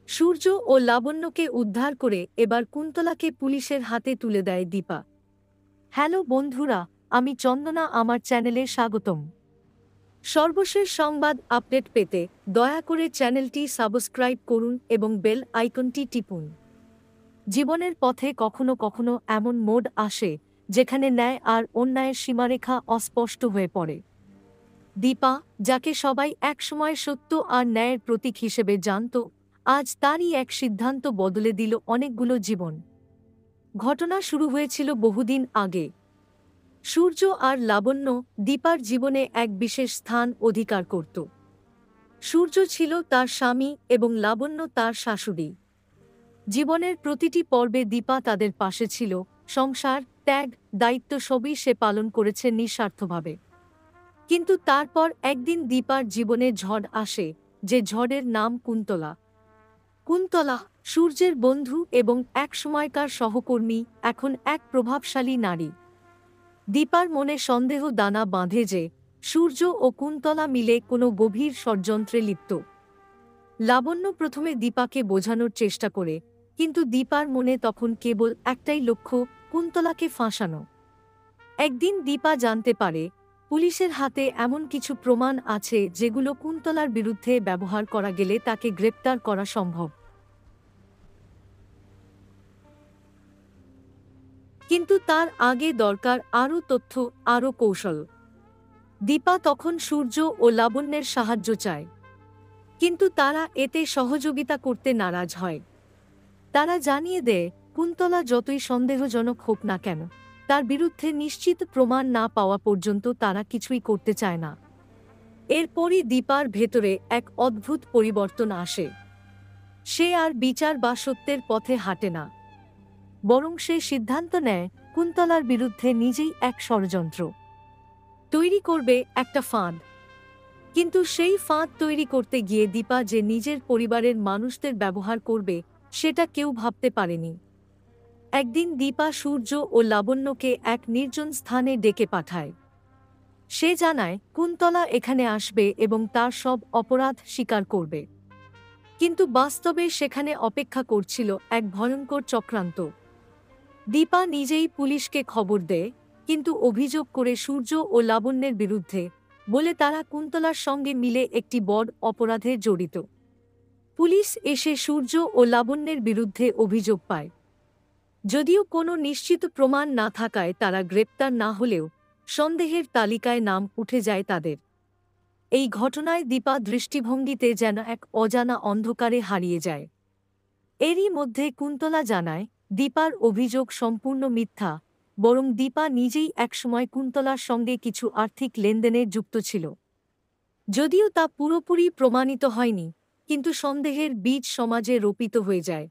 সূর্য ও লাবণ্যকে উদ্ধার করে এবার কুন্তলাকে পুলিশের হাতে তুলে দেয় দীপা। হ্যালো বন্ধুরা, আমি চন্দনা, আমার চ্যানেলে স্বাগতম। সর্বশেষ সংবাদ আপডেট পেতে দয়া করে চ্যানেলটি সাবস্ক্রাইব করুন এবং বেল আইকনটি টিপুন। জীবনের পথে কখনো কখনো এমন মোড় আসে যেখানে ন্যায় আর অন্যায়ের সীমারেখা অস্পষ্ট হয়ে পড়ে। দীপা, যাকে সবাই একসময় সত্য আর ন্যায়ের প্রতীক হিসেবে জানত, আজ তারই এক সিদ্ধান্ত বদলে দিল অনেকগুলো জীবন। ঘটনা শুরু হয়েছিল বহুদিন আগে। সূর্য আর লাবণ্য দীপার জীবনে এক বিশেষ স্থান অধিকার করত। সূর্য ছিল তার স্বামী এবং লাবণ্য তার শাশুড়ি। জীবনের প্রতিটি পর্বে দীপা তাদের পাশে ছিল, সংসার, ত্যাগ, দায়িত্ব সবই সে পালন করেছে নিঃস্বার্থভাবে। কিন্তু তারপর একদিন দীপার জীবনে ঝড় আসে, যে ঝড়ের নাম কুন্তলা। কুন্তলা, সূর্যের বন্ধু এবং একসময়কার সহকর্মী, এখন এক প্রভাবশালী নারী। দীপার মনে সন্দেহ দানা বাঁধে যে সূর্য ও কুন্তলা মিলে কোনো গভীর ষড়যন্ত্রে লিপ্ত। লাবণ্য প্রথমে দীপাকে বোঝানোর চেষ্টা করে, কিন্তু দীপার মনে তখন কেবল একটাই লক্ষ্য, কুন্তলাকে ফাঁসানো। একদিন দীপা জানতে পারে পুলিশের হাতে এমন কিছু প্রমাণ আছে যেগুলো কুন্তলার বিরুদ্ধে ব্যবহার করা গেলে তাকে গ্রেপ্তার করা সম্ভব। কিন্তু তার আগে দরকার আরও তথ্য, আরও কৌশল। দীপা তখন সূর্য ও লাবণ্যের সাহায্য চায়, কিন্তু তারা এতে সহযোগিতা করতে নারাজ হয়। তারা জানিয়ে দেয়, কুন্তলা যতই সন্দেহজনক হোক না কেন, তার বিরুদ্ধে নিশ্চিত প্রমাণ না পাওয়া পর্যন্ত তারা কিছুই করতে চায় না। এরপরই দীপার ভেতরে এক অদ্ভুত পরিবর্তন আসে। সে আর বিচার বা সত্যের পথে হাঁটে না, বরং সে সিদ্ধান্ত নেয় কুন্তলার বিরুদ্ধে নিজেই এক ষড়যন্ত্র তৈরি করবে, একটা ফাঁদ। কিন্তু সেই ফাঁদ তৈরি করতে গিয়ে দীপা যে নিজের পরিবারের মানুষদের ব্যবহার করবে, সেটা কেউ ভাবতে পারেনি। একদিন দীপা সূর্য ও লাবণ্যকে এক নির্জন স্থানে ডেকে পাঠায়। সে জানায় কুন্তলা এখানে আসবে এবং তার সব অপরাধ স্বীকার করবে। কিন্তু বাস্তবে সেখানে অপেক্ষা করছিল এক ভয়ঙ্কর চক্রান্ত। দীপা নিজেই পুলিশকে খবর দেয়, কিন্তু অভিযোগ করে সূর্য ও লাবণ্যের বিরুদ্ধে, বলে তারা কুন্তলার সঙ্গে মিলে একটি বড় অপরাধে জড়িত। পুলিশ এসে সূর্য ও লাবণ্যের বিরুদ্ধে অভিযোগ পায়। যদিও কোনো নিশ্চিত প্রমাণ না থাকায় তারা গ্রেপ্তার না হলেও সন্দেহের তালিকায় নাম উঠে যায় তাদের। এই ঘটনায় দীপা দৃষ্টিভঙ্গিতে যেন এক অজানা অন্ধকারে হারিয়ে যায়। এরই মধ্যে কুন্তলা জানায় দীপার অভিযোগ সম্পূর্ণ মিথ্যা, বরং দীপা নিজেই একসময় কুন্তলার সঙ্গে কিছু আর্থিক লেনদেনে যুক্ত ছিল। যদিও তা পুরোপুরি প্রমাণিত হয়নি, কিন্তু সন্দেহের বীজ সমাজে রোপিত হয়ে যায়।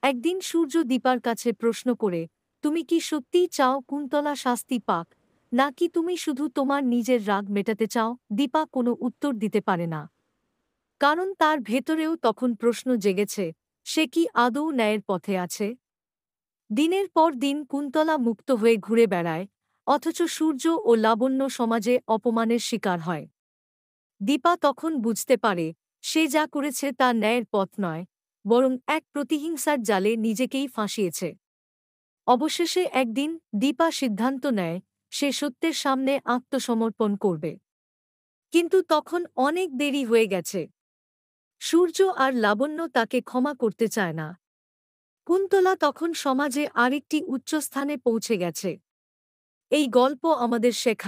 একদিন সূর্য দীপার কাছে প্রশ্ন করে, তুমি কি সত্যিই চাও কুন্তলা শাস্তি পাক, নাকি তুমি শুধু তোমার নিজের রাগ মেটাতে চাও? দীপা কোনো উত্তর দিতে পারে না, কারণ তার ভেতরেও তখন প্রশ্ন জেগেছে, সে কি আদৌ ন্যায়ের পথে আছে? দিনের পর দিন কুন্তলা মুক্ত হয়ে ঘুরে বেড়ায়, অথচ সূর্য ও লাবণ্য সমাজে অপমানের শিকার হয়। দীপা তখন বুঝতে পারে সে যা করেছে তা ন্যায়ের পথ নয়, বরং এক প্রতিহিংসার জালে নিজেকেই ফাঁসিয়েছে। অবশেষে একদিন দীপা সিদ্ধান্ত নেয় সে সত্যের সামনে আত্মসমর্পণ করবে। কিন্তু তখন অনেক দেরি হয়ে গেছে। সূর্য আর লাবণ্য তাকে ক্ষমা করতে চায় না। কুন্তলা তখন সমাজে আরেকটি উচ্চস্থানে পৌঁছে গেছে। এই গল্প আমাদের শেখায়